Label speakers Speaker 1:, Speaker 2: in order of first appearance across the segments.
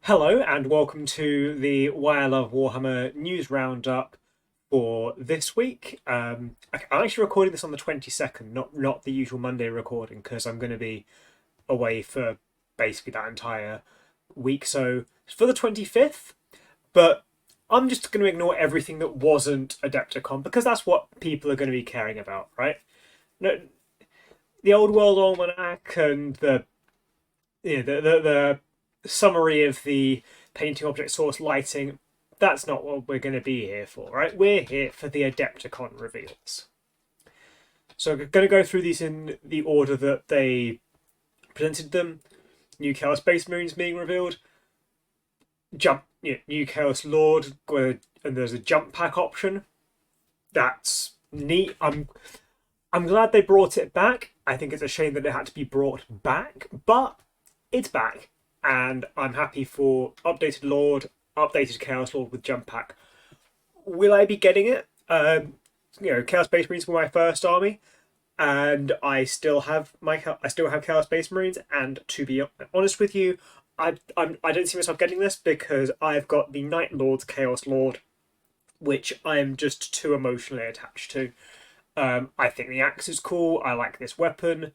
Speaker 1: Hello and welcome to the Why I Love Warhammer News Roundup for this week. I'm actually recording this on the 22nd, not the usual Monday recording, because I'm going to be away for basically that entire week. So for the 25th, but I'm just going to ignore everything that wasn't Adepticon because that's what people are going to be caring about, right? No, the Old World Almanac and the summary of the painting object source lighting, that's not what we're going to be here for, right? We're here for the Adepticon reveals. So I'm going to go through these in the order that they presented them. New Chaos Space Marines being revealed. New Chaos Lord, and there's a jump pack option. That's neat. I'm glad they brought it back. I think it's a shame that it had to be brought back, but it's back, and I'm happy for updated Lord, updated Chaos Lord with jump pack. Will I be getting it? Chaos Space Marines were my first army, and I still have Chaos Space Marines. And to be honest with you, I don't see myself getting this because I've got the Night Lord's Chaos Lord, which I am just too emotionally attached to. I think the axe is cool. I like this weapon.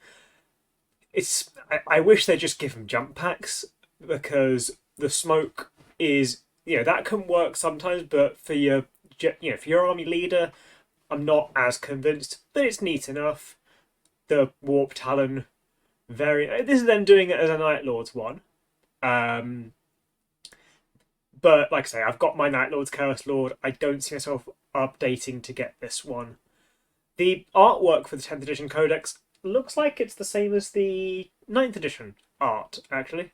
Speaker 1: I wish they'd just give him jump packs because the smoke is that can work sometimes, but for your army leader, I'm not as convinced. But it's neat enough. The warp talon, this is them doing it as a Night Lord's one. But like I say, I've got my Night Lord's Chaos Lord. I don't see myself updating to get this one. The artwork for the 10th edition codex looks like it's the same as the 9th edition art, actually.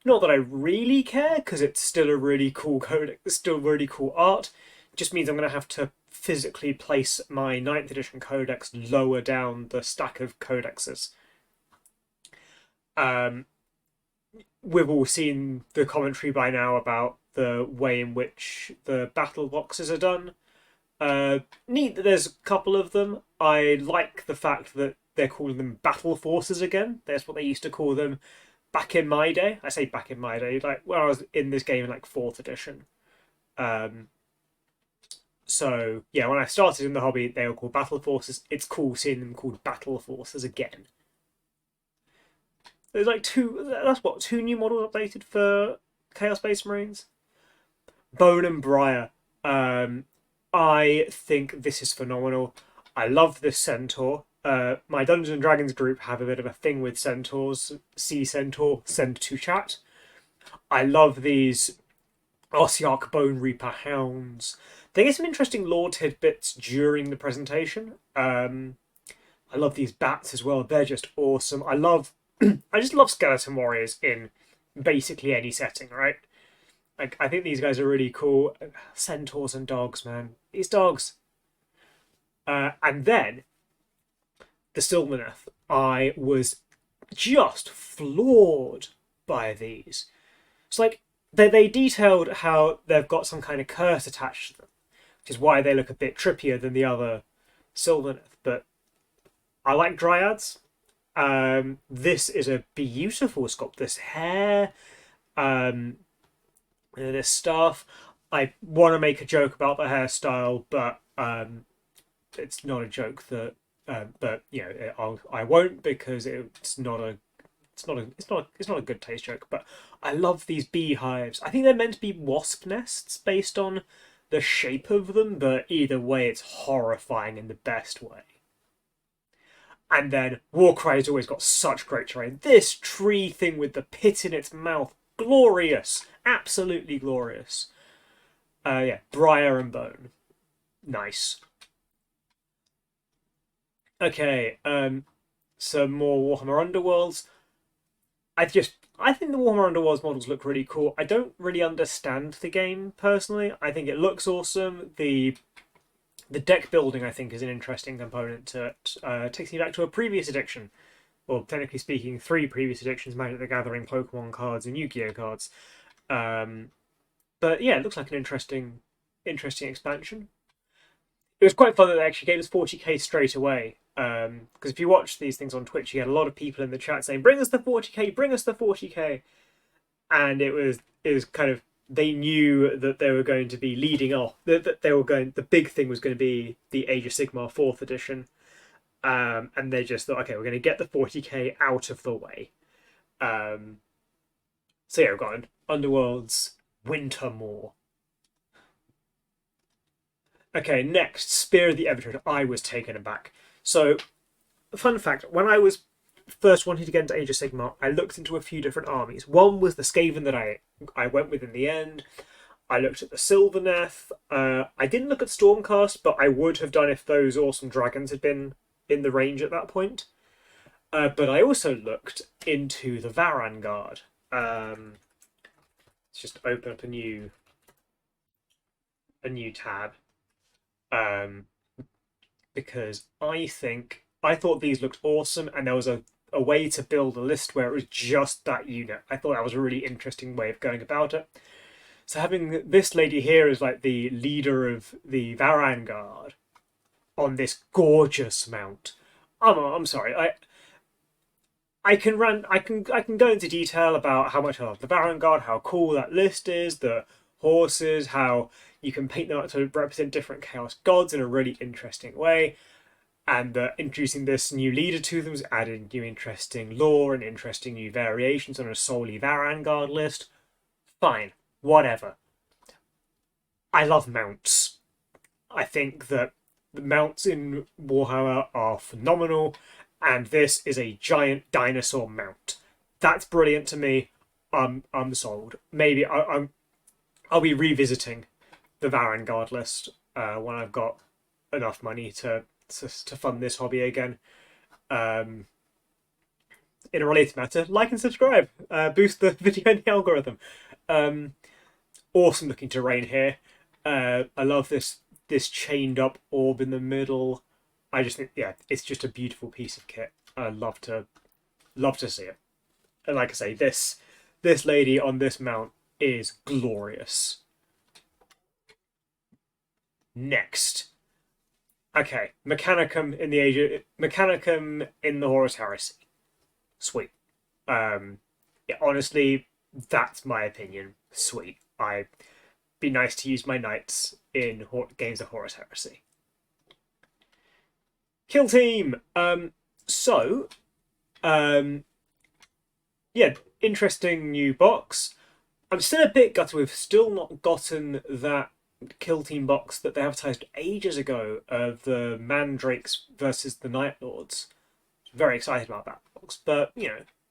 Speaker 1: Not that I really care, because it's still a really cool codex, it's still really cool art. It just means I'm going to have to physically place my 9th edition codex lower down the stack of codexes. We've all seen the commentary by now about the way in which the battle boxes are done. Neat that there's a couple of them. I like the fact that they're calling them battle forces again. That's what they used to call them back in my day. I say back in my day, like when I was in this game in like 4th edition. So yeah, when I started in the hobby, they were called battle forces. It's cool seeing them called battle forces again. There's like two new models updated for Chaos Space Marines. Bone and Briar. I think this is phenomenal. I love this centaur. My Dungeons and Dragons group have a bit of a thing with centaurs. See centaur, send to chat. I love these Ossiarch Bone Reaper hounds. They get some interesting lore tidbits during the presentation. I love these bats as well. They're just awesome. I just love skeleton warriors in basically any setting, right? I think these guys are really cool. Centaurs and dogs, man. These dogs. And then the Sylvaneth. I was just floored by these. It's like they detailed how they've got some kind of curse attached to them, which is why they look a bit trippier than the other Sylvaneth. But I like dryads. This is a beautiful sculpt. This hair, this stuff. I want to make a joke about the hairstyle, but it's not a joke that. But I won't because it's not a good taste joke. But I love these beehives. I think they're meant to be wasp nests based on the shape of them, but either way, it's horrifying in the best way. And then Warcry's always got such great terrain. This tree thing with the pit in its mouth, glorious, absolutely glorious. Briar and Bone, nice. Okay, some more Warhammer Underworlds. I think the Warhammer Underworlds models look really cool. I don't really understand the game personally. I think it looks awesome. The deck building, I think, is an interesting component to it. Takes me back to a previous edition, or technically speaking, 3 previous editions: Magic the Gathering, Pokemon cards, and Yu-Gi-Oh cards. But yeah, it looks like an interesting expansion. It was quite fun that they actually gave us 40k straight away. Because if you watch these things on Twitch, you get a lot of people in the chat saying, "Bring us the 40k, bring us the 40k," and it was kind of, they knew that they were going to be leading off, that they were going, the big thing was going to be the Age of Sigmar 4th edition, and they just thought, okay, we're going to get the 40k out of the way. So yeah, we've got Underworld's Wintermoor. Okay, next, Spear of the Evertrade. I was taken aback. So, fun fact, when I was first wanting to get into Age of Sigmar, I looked into a few different armies. One was the Skaven that I went with in the end. I looked at the Sylvaneth. I didn't look at Stormcast, but I would have done if those awesome dragons had been in the range at that point. But I also looked into the Varangard. Let's just open up a new tab. Because I thought these looked awesome, and there was a way to build a list where it was just that unit. I thought that was a really interesting way of going about it. So having this lady here as like the leader of the Varangard on this gorgeous mount. I'm sorry. I can go into detail about how much I love the Varangard, how cool that list is, the horses, how you can paint them up to represent different Chaos gods in a really interesting way, and introducing this new leader to them is adding new interesting lore and interesting new variations on a solely Varangard list. Fine, whatever. I love mounts. I think that the mounts in Warhammer are phenomenal, and this is a giant dinosaur mount. That's brilliant to me. I'm sold. Maybe I'll be revisiting the Varangard list when I've got enough money to fund this hobby again. In a related matter, like and subscribe. Boost the video in the algorithm. Awesome looking terrain here. I love this chained up orb in the middle. I just think, yeah, it's just a beautiful piece of kit. I'd love to see it. And like I say, this lady on this mount is glorious. Next, okay, Mechanicum in the Horus Heresy. Sweet. Yeah, honestly, that's my opinion. Sweet. I'd be nice to use my knights in games of Horus Heresy. Kill Team. Yeah, interesting new box. I'm still a bit gutted. We've still not gotten that Kill Team box that they advertised ages ago of the Mandrakes versus the Night Lords. Very excited about that box, but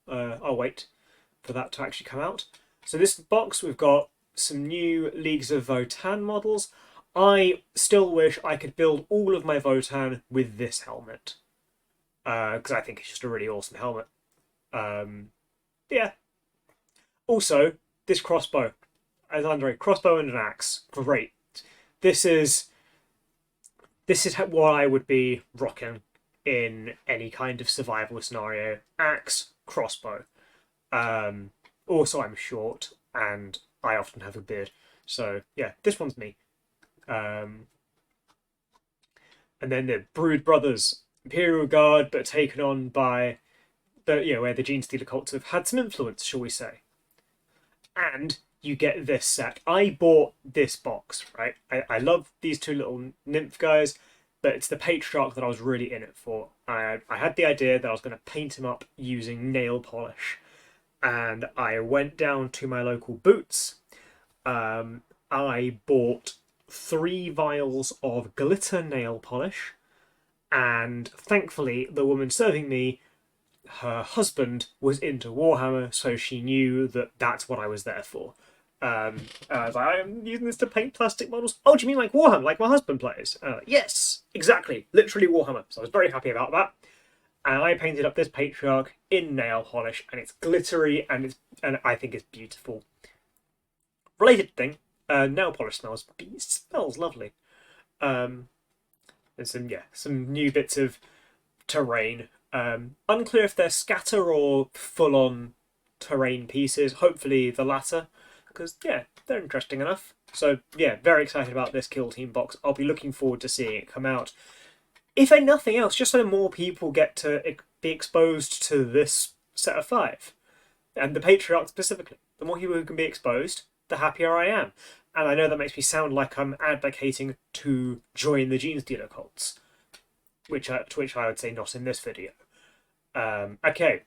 Speaker 1: I'll wait for that to actually come out. So this box, we've got some new Leagues of Votann models. I still wish I could build all of my Votann with this helmet, because I think it's just a really awesome helmet. Yeah. Also, this crossbow, as Andre, crossbow and an axe, great. This is what I would be rocking in any kind of survival scenario. Axe, crossbow. Also, I'm short and I often have a beard, so yeah, this one's me. And then the Brood Brothers, Imperial Guard, but taken on by where the Gene Stealer cults have had some influence, shall we say. And you get this set. I bought this box, right? I love these two little nymph guys, but it's the Patriarch that I was really in it for. I had the idea that I was going to paint him up using nail polish. And I went down to my local Boots. I bought 3 vials of glitter nail polish. And thankfully, the woman serving me, her husband was into Warhammer, so she knew that that's what I was there for. I was like, I'm using this to paint plastic models. Oh, do you mean like Warhammer, like my husband plays? Yes, exactly, literally Warhammer. So I was very happy about that. And I painted up this Patriarch in nail polish, and it's glittery, and I think it's beautiful. Related thing, nail polish smells lovely. And some new bits of terrain. Unclear if they're scatter or full-on terrain pieces. Hopefully the latter, because yeah, they're interesting enough. So yeah, very excited about this Kill Team box. I'll be looking forward to seeing it come out. If ain't nothing else, just so more people get to be exposed to this set of 5, and the Patriarch specifically. the more people who can be exposed, the happier I am. And I know that makes me sound like I'm advocating to join the Gene Stealer cults, to which I would say not in this video. Okay,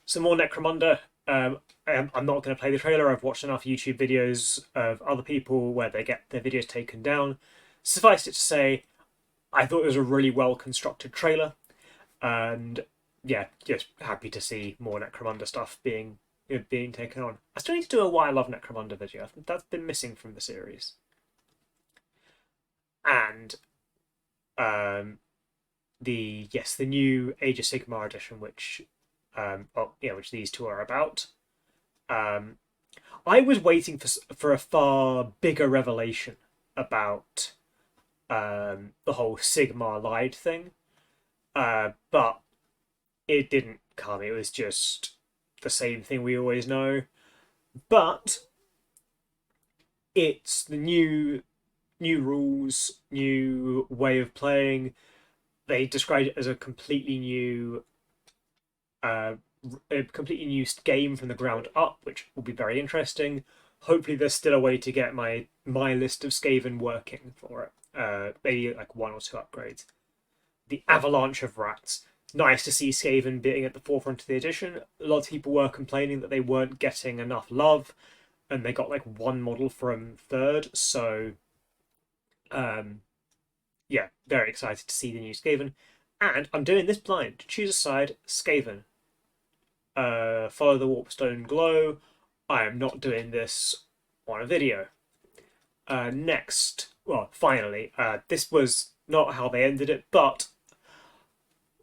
Speaker 1: some more Necromunda. I'm not going to play the trailer. I've watched enough YouTube videos of other people where they get their videos taken down. Suffice it to say, I thought it was a really well constructed trailer, and yeah, just happy to see more Necromunda stuff being taken on. I still need to do a Why I Love Necromunda video. I think that's been missing from the series. And the new Age of Sigmar edition, which which these two are about. I was waiting for a far bigger revelation about the whole Sigmar lied thing, but it didn't come. It was just the same thing we always know. But it's the new rules, new way of playing. They described it as a completely new game from the ground up, which will be very interesting. Hopefully there's still a way to get my list of Skaven working for it. Maybe like 1 or 2 upgrades. The Avalanche of Rats. Nice to see Skaven being at the forefront of the edition. A lot of people were complaining that they weren't getting enough love, and they got like 1 model from 3rd, so yeah, very excited to see the new Skaven. And I'm doing this blind. Choose a side, Skaven. Follow the Warpstone glow. I am not doing this on a video. Next, well, finally, this was not how they ended it, but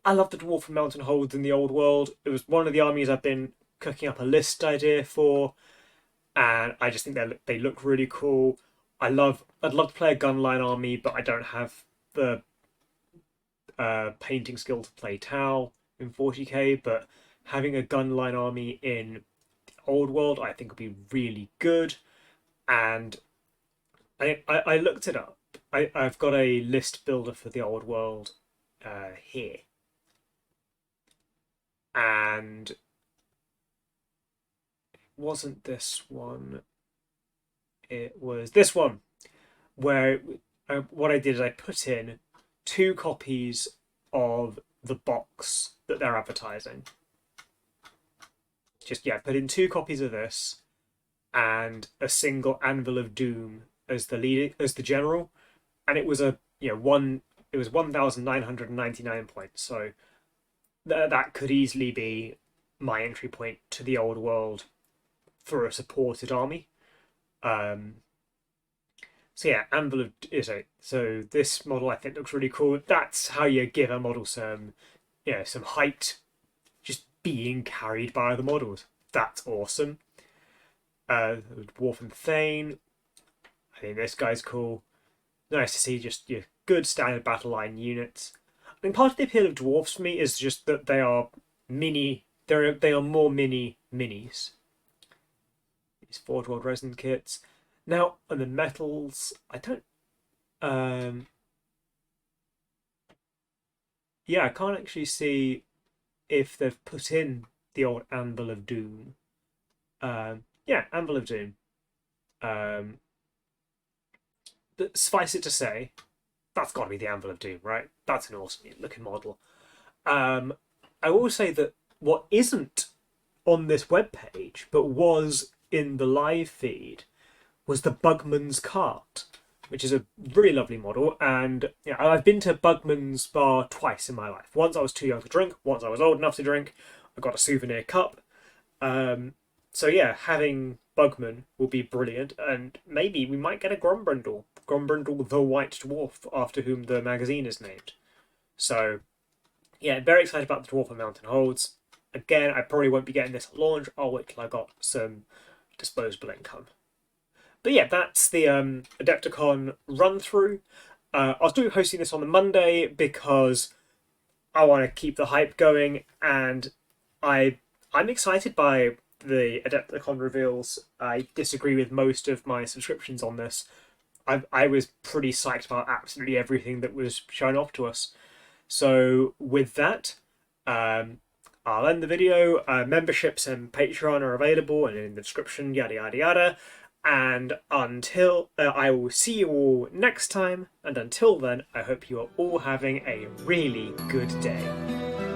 Speaker 1: I love the Dwarf and Mountain Holds in the old world. It was one of the armies I've been cooking up a list idea for, and I just think they look really cool. I'd love to play a gunline army, but I don't have the painting skill to play Tau in 40k, but having a gunline army in the old world I think would be really good. And I looked it up. I've got a list builder for the old world here. And it wasn't this one. It was this one, where what I did is I put in 2 copies of the box that they're advertising. Put in 2 copies of this and a single Anvil of Doom as the general, and it was it was 1,999 points. So that could easily be my entry point to the old world for a supported army. So yeah, Anvil of so this model I think looks really cool. That's how you give a model some height, just being carried by other models. That's awesome. Dwarf and Thane. I think this guy's cool. Nice to see just your good standard battle line units. I think part of the appeal of dwarfs for me is just that they are mini. They are more minis. These Forge World resin kits. Now on the metals, I don't. I can't actually see if they've put in the old Anvil of Doom. Anvil of Doom. But suffice it to say, that's got to be the Anvil of Doom, right? That's an awesome looking model. I will say that what isn't on this webpage, but was in the live feed, was the Bugman's Cart, which is a really lovely model. And I've been to Bugman's Bar twice in my life. Once I was too young to drink, once I was old enough to drink. I got a souvenir cup. So yeah, having Bugman will be brilliant, and maybe we might get a Grombrindle the White Dwarf, after whom the magazine is named. So yeah, very excited about the Dwarf and Mountain Holds. Again, I probably won't be getting this at launch. I'll wait till I got some disposable income. But yeah, that's the Adepticon run through. I'll still be hosting this on the Monday because I want to keep the hype going, and I'm excited by the Adepticon reveals. I disagree with most of my subscriptions on this. I was pretty psyched about absolutely everything that was shown off to us. So with that, I'll end the video. Memberships and Patreon are available and in the description, yada yada yada. And until I will see you all next time, and until then, I hope you are all having a really good day.